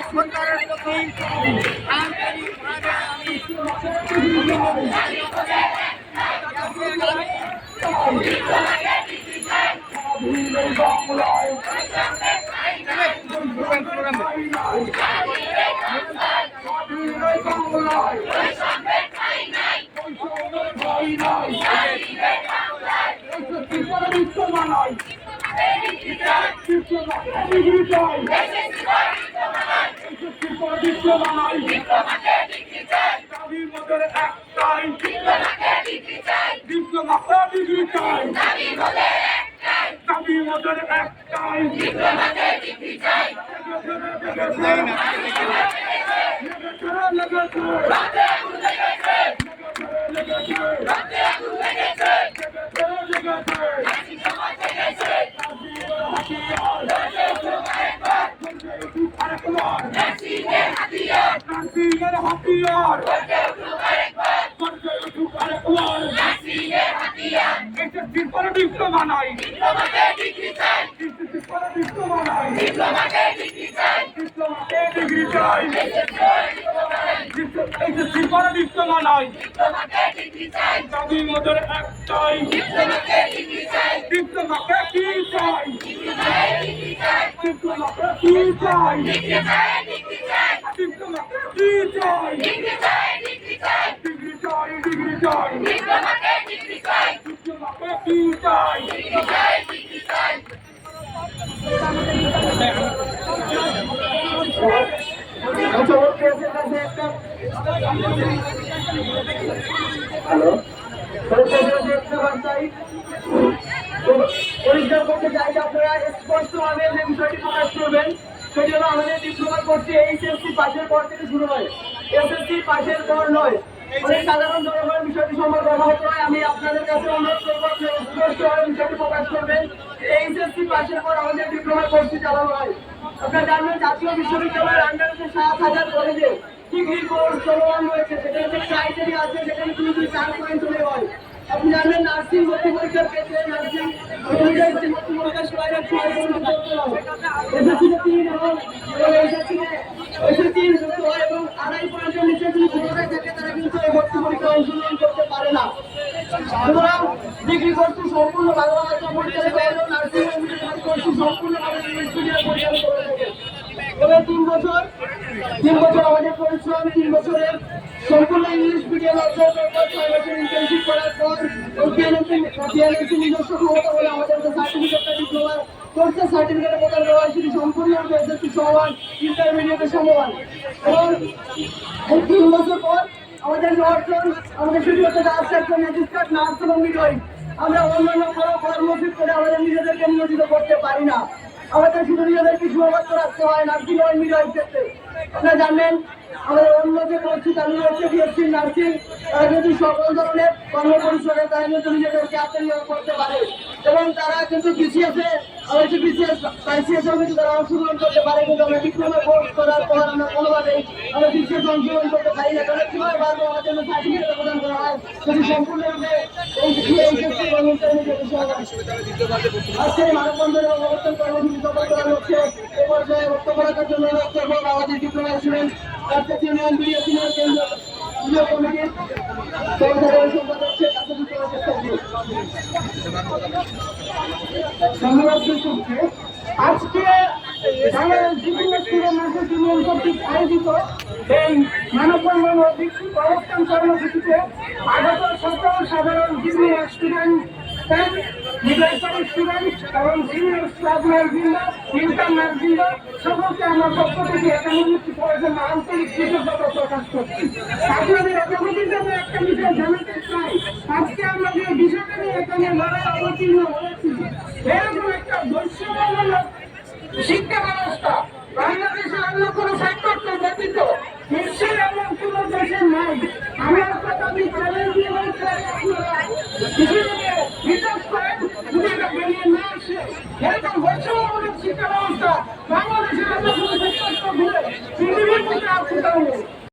সরকারের প্রতি আন্তরিকভাবে আমি পরিষ্কার করতে চাই যে আপনারা স্পষ্টভাবে যে বিষয়টি প্রকাশ করবেন সেটি হলো আমাদের ডিপ্লোমা কোর্সটি এইচএসসি পাশের পর থেকে শুরু হয়, এসএসসি পাশের পর নয়। অনেক সাধারণ জনগণের বিষয়টি সম্পর্কে অবগত হয়। আমি আপনাদের কাছে অনুরোধ করবো আপনারা স্পষ্টভাবে বিষয়টি প্রকাশ করবেন। এইচএসসি পাশের পর আমাদের ডিপ্লোমা কোর্সটি চালানো হয়। আপনারা জানবেন জাতীয় বিশ্ববিদ্যালয়ের আন্ডারে ৭,০০০ কলেজে ডিগ্রি কোর্স চলমান রয়েছে, সেখানে যে ক্রাইটেরিয়া আছে সেখানে 2-4 পয়েন্ট চলে হয়। আপনি জানেন নার্সিং ভর্তি পরীক্ষার ক্ষেত্রে নার্সিং ভর্তি পরীক্ষার সময় 6 পর্যন্ত করতে হয়, এসএসসিতে 3 এবং এসএসসি 3 করতে হয় এবং 2.5 পয়েন্টের নিচে যদি কোনোটাই থাকে তারা কিন্তু এই ভর্তি পরীক্ষায় অংশগ্রহণ করতে পারে না। সুতরাং ডিগ্রি কোর্সটি সম্পূর্ণ বাংলা ভাষা পরিচালিত হলেও নার্সিং কোর্সটি সম্পূর্ণভাবে ইংলিশ মিডিয়ামে পরিচালিত হয়ে থাকে। তবে 3 বছর আমাদের পরিশ্রম, 3 বছরের সম্পূর্ণ ইংলিশ মিডিয়াম অধ্যয়ন করার 6 বছর ইন্টার্নশিপ করার পর পিএনএসসি নিজস্ব ক্ষমতা বলে আমাদেরকে সার্টিফিকেটটা ডিপ্লোমা কোর্সের সার্টিফিকেট প্রদান করা হয়। সেটি সম্পূর্ণরূপে এসএসসি সমান, ইন্টারমিডিয়েটের সমান। এবং এই 3 বছর পর আমাদের অর্জন আমাদের শুধু হচ্ছে একজন ম্যাজিস্ট্রেট, নার্স এবং মিডওয়াইফ। আমরা অন্যান্য বড় কর্মসূচি করে আমাদের নিজেদেরকে নিয়োজিত করতে পারি না। আমাদের শুধু নিজেদেরকে সীমাবদ্ধ রাখতে হয় নার্সিং এবং মিডওয়াইফ ক্ষেত্রে। আপনারা জানবেন আমাদের অন্য যে কোর্সটি চালু রয়েছে বিএসসি নার্সিং, তারা কিন্তু সকল ধরনের কর্মপরিসরে তারা কিন্তু নিজেদেরকে আত্মনিয়োগ করতে পারে এবং তারা কিন্তু বিসিএসে কিন্তু তারা অংশগ্রহণ করতে পারে। কিন্তু আমরা ডিপ্লোমা কোর্স করার পর আমরা কোনোভাবেই আমরা বিসিএস অংশগ্রহণ করতে পারি না। তাহলে কিভাবে পারবো আমাদের জন্য সার্টিফিকেট প্রদান করা হয় সেটি সম্পূর্ণরূপে এইচএসসি এবং ইন্টারমিডিয়েটের সহকারী। আজকে মানববন্ধন এবং অবস্থান কর্মসূচি সফল করার লক্ষ্যে এ পর্যায়ে বক্তব্য রাখার জন্য আমাদের ডিপ্লোমা স্টুডেন্ট ইউনিয়ন বিএসসি কেন্দ্রীয় কমিটির সহসাধারণ সম্পাদক শেখ আজকে Bangladesh diploma student nursing union কর্তৃক আয়োজিত এই মানববন্ধন ও বিক্ষোভ অবস্থান কর্মসূচিতে আগত সকল সাধারণ ডিপ্লোমা স্টুডেন্ট মিডওয়াইফারি স্টুডেন্ট এবং সিনিয়র স্টাফ নার্সবৃন্দ, ইন্টার্ন নার্সবৃন্দ সকলকে আমার পক্ষ থেকে এখানে উপস্থিত হওয়ার জন্য আন্তরিক কৃতজ্ঞতা প্রকাশ করছি। আপনাদের অবগতির জন্য একটা বিষয় জানাতে চাই, আজকে আমরা যে বিষয়টা নিয়ে এখানে লড়াই অবতীর্ণ হয়েছি, এরকম একটা বৈষম্যমূলক শিক্ষা ব্যবস্থা বাংলাদেশের অন্য কোনো সেক্টরকে ব্যতীত বিশ্বের এমন কোনো দেশের নাই। আমার কথা আমি চ্যালেঞ্জ দিয়ে বলতে বিশ্বাস করেন, যদি এটা বেরিয়ে না আসে এরকম বৈষম্যমূলক শিক্ষা ব্যবস্থা বাংলাদেশের অন্য কোনো সেক্টর ঘুরে পৃথিবীর মধ্যে আছে তাহলে